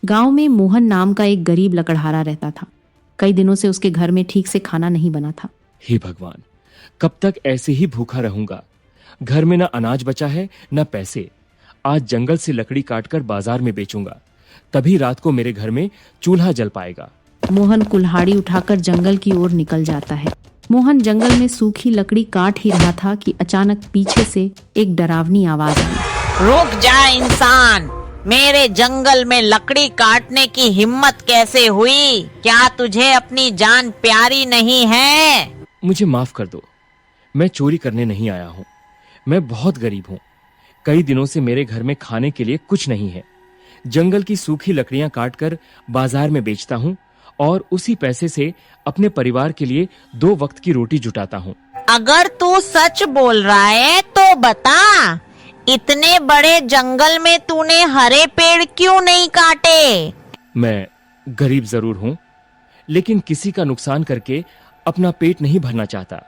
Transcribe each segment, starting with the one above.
गांव में मोहन नाम का एक गरीब लकड़हारा रहता था। कई दिनों से उसके घर में ठीक से खाना नहीं बना था। हे भगवान, कब तक ऐसे ही भूखा रहूंगा। घर में न अनाज बचा है न पैसे। आज जंगल से लकड़ी काटकर बाजार में बेचूंगा, तभी रात को मेरे घर में चूल्हा जल पाएगा। मोहन कुल्हाड़ी उठाकर जंगल की ओर निकल जाता है। मोहन जंगल में सूखी लकड़ी काट ही रहा था कि अचानक पीछे से एक डरावनी आवाज आई। रुक जा इंसान, मेरे जंगल में लकड़ी काटने की हिम्मत कैसे हुई? क्या तुझे अपनी जान प्यारी नहीं है? मुझे माफ कर दो, मैं चोरी करने नहीं आया हूँ। मैं बहुत गरीब हूँ। कई दिनों से मेरे घर में खाने के लिए कुछ नहीं है। जंगल की सूखी लकड़ियां काटकर बाजार में बेचता हूँ और उसी पैसे से अपने परिवार के लिए 2 वक्त की रोटी जुटाता हूँ। अगर तू सच बोल रहा है तो बता, इतने बड़े जंगल में तूने हरे पेड़ क्यों नहीं काटे? मैं गरीब जरूर हूँ, लेकिन किसी का नुकसान करके अपना पेट नहीं भरना चाहता।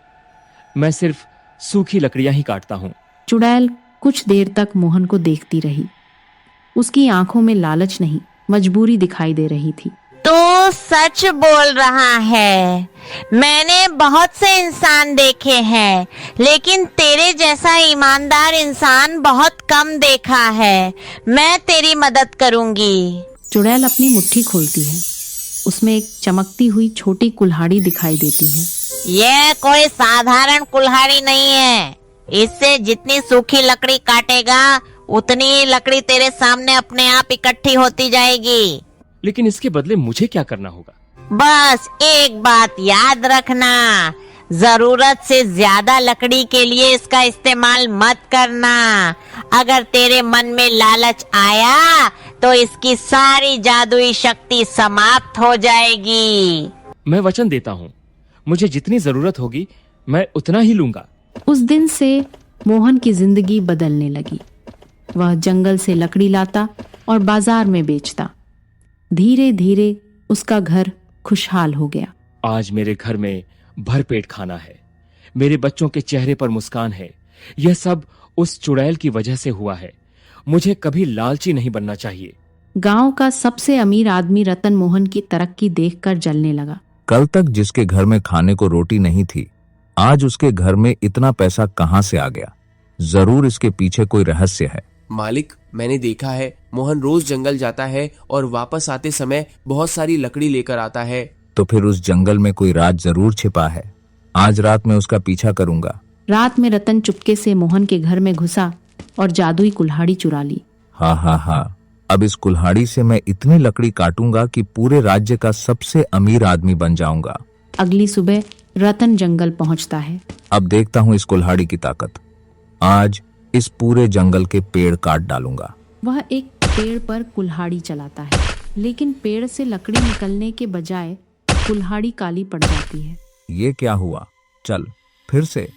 मैं सिर्फ सूखी लकड़ियां ही काटता हूँ। चुड़ैल कुछ देर तक मोहन को देखती रही। उसकी आंखों में लालच नहीं, मजबूरी दिखाई दे रही थी। तो सच बोल रहा है। मैंने बहुत से इंसान देखे हैं, लेकिन तेरे जैसा ईमानदार इंसान बहुत कम देखा है। मैं तेरी मदद करूंगी। चुड़ैल अपनी मुट्ठी खोलती है। उसमें एक चमकती हुई छोटी कुल्हाड़ी दिखाई देती है। यह कोई साधारण कुल्हाड़ी नहीं है। इससे जितनी सूखी लकड़ी काटेगा, उतनी ही लकड़ी तेरे सामने अपने आप इकट्ठी होती जाएगी। लेकिन इसके बदले मुझे क्या करना होगा? बस एक बात याद रखना, जरूरत से ज्यादा लकड़ी के लिए इसका इस्तेमाल मत करना। अगर तेरे मन में लालच आया तो इसकी सारी जादुई शक्ति समाप्त हो जाएगी। मैं वचन देता हूँ, मुझे जितनी जरूरत होगी मैं उतना ही लूंगा। उस दिन से मोहन की जिंदगी बदलने लगी। वह जंगल से लकड़ी लाता और बाजार में बेचता। धीरे धीरे उसका घर खुशहाल हो गया। आज मेरे घर में भरपेट खाना है, मेरे बच्चों के चेहरे पर मुस्कान है। यह सब उस चुड़ैल की वजह से हुआ है। मुझे कभी लालची नहीं बनना चाहिए। गांव का सबसे अमीर आदमी रतन मोहन की तरक्की देखकर जलने लगा। कल तक जिसके घर में खाने को रोटी नहीं थी, आज उसके घर में इतना पैसा कहां से आ गया? जरूर इसके पीछे कोई रहस्य है। मालिक, मैंने देखा है मोहन रोज जंगल जाता है और वापस आते समय बहुत सारी लकड़ी लेकर आता है। तो फिर उस जंगल में कोई राज जरूर छिपा है। आज रात में उसका पीछा करूंगा। रात में रतन चुपके से मोहन के घर में घुसा और जादुई कुल्हाड़ी चुरा ली। हाँ, अब इस कुल्हाड़ी से मैं इतनी लकड़ी काटूंगा कि पूरे राज्य का सबसे अमीर आदमी बन जाऊंगा। अगली सुबह रतन जंगल पहुंचता है। अब देखता हूँ इस कुल्हाड़ी की ताकत। आज इस पूरे जंगल के पेड़ काट डालूंगा। वह एक पेड़ पर कुल्हाड़ी चलाता है, लेकिन पेड़ से लकड़ी निकलने के बजाय कुल्हाड़ी काली पड़ जाती है। ये क्या हुआ? चल फिर से।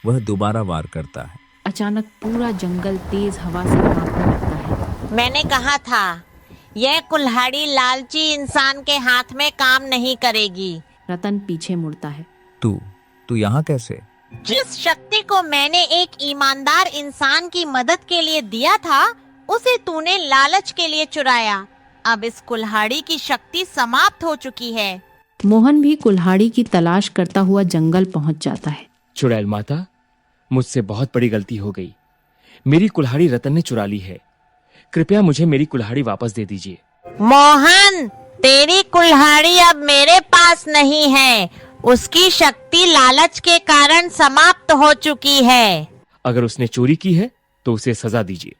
वह दोबारा वार करता है। अचानक पूरा जंगल तेज हवा से कांपने लगता है। मैंने कहा था, यह कुल्हाड़ी लालची इंसान के हाथ में काम नहीं करेगी। रतन पीछे मुड़ता है। तू यहाँ कैसे? जिस शक्ति को मैंने एक ईमानदार इंसान की मदद के लिए दिया था, उसे तूने लालच के लिए चुराया। अब इस कुल्हाड़ी की शक्ति समाप्त हो चुकी है। मोहन भी कुल्हाड़ी की तलाश करता हुआ जंगल पहुंच जाता है। चुड़ैल माता, मुझसे बहुत बड़ी गलती हो गई। मेरी कुल्हाड़ी रतन ने चुरा ली है। कृपया मुझे मेरी कुल्हाड़ी वापस दे दीजिए। मोहन, तेरी कुल्हाड़ी अब मेरे पास नहीं है। उसकी शक्ति लालच के कारण समाप्त हो चुकी है। अगर उसने चोरी की है तो उसे सजा दीजिए,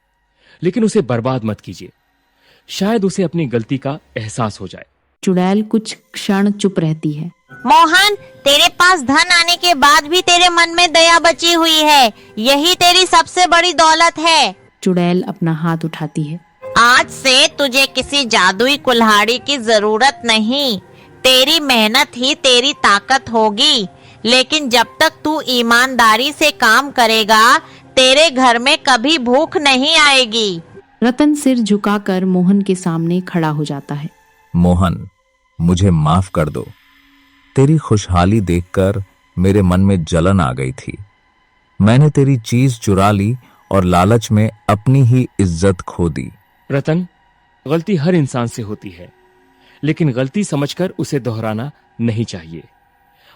लेकिन उसे बर्बाद मत कीजिए। शायद उसे अपनी गलती का एहसास हो जाए। चुड़ैल कुछ क्षण चुप रहती है। मोहन, तेरे पास धन आने के बाद भी तेरे मन में दया बची हुई है। यही तेरी सबसे बड़ी दौलत है। चुड़ैल अपना हाथ उठाती है। आज से तुझे किसी जादुई कुल्हाड़ी की जरूरत नहीं। तेरी मेहनत ही तेरी ताकत होगी। लेकिन जब तक तू ईमानदारी से काम करेगा, तेरे घर में कभी भूख नहीं आएगी। रतन सिर झुकाकर मोहन के सामने खड़ा हो जाता है। मोहन, मुझे माफ कर दो। तेरी खुशहाली देखकर मेरे मन में जलन आ गई थी। मैंने तेरी चीज चुरा ली और लालच में अपनी ही इज्जत खो दी। रतन, गलती हर इंसान से होती है, लेकिन गलती समझकर उसे दोहराना नहीं चाहिए।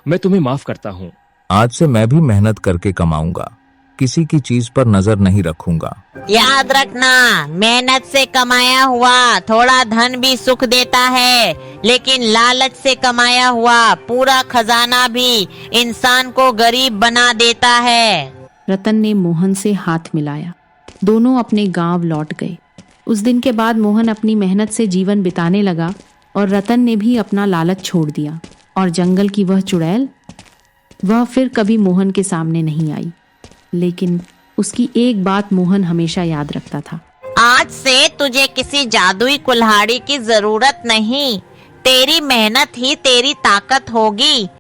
मैं तुम्हें माफ करता हूँ। आज से मैं भी मेहनत करके कमाऊंगा, किसी की चीज पर नजर नहीं रखूंगा। याद रखना, मेहनत से कमाया हुआ थोड़ा धन भी सुख देता है, लेकिन लालच से कमाया हुआ पूरा खजाना भी इंसान को गरीब बना देता है। रतन ने मोहन से हाथ मिलाया। दोनों अपने गांव लौट गए। उस दिन के बाद मोहन अपनी मेहनत से जीवन बिताने लगा और रतन ने भी अपना लालच छोड़ दिया। और जंगल की वह चुड़ैल, वह फिर कभी मोहन के सामने नहीं आई। लेकिन उसकी एक बात मोहन हमेशा याद रखता था। आज से तुझे किसी जादुई कुल्हाड़ी की जरूरत नहीं, तेरी मेहनत ही तेरी ताकत होगी।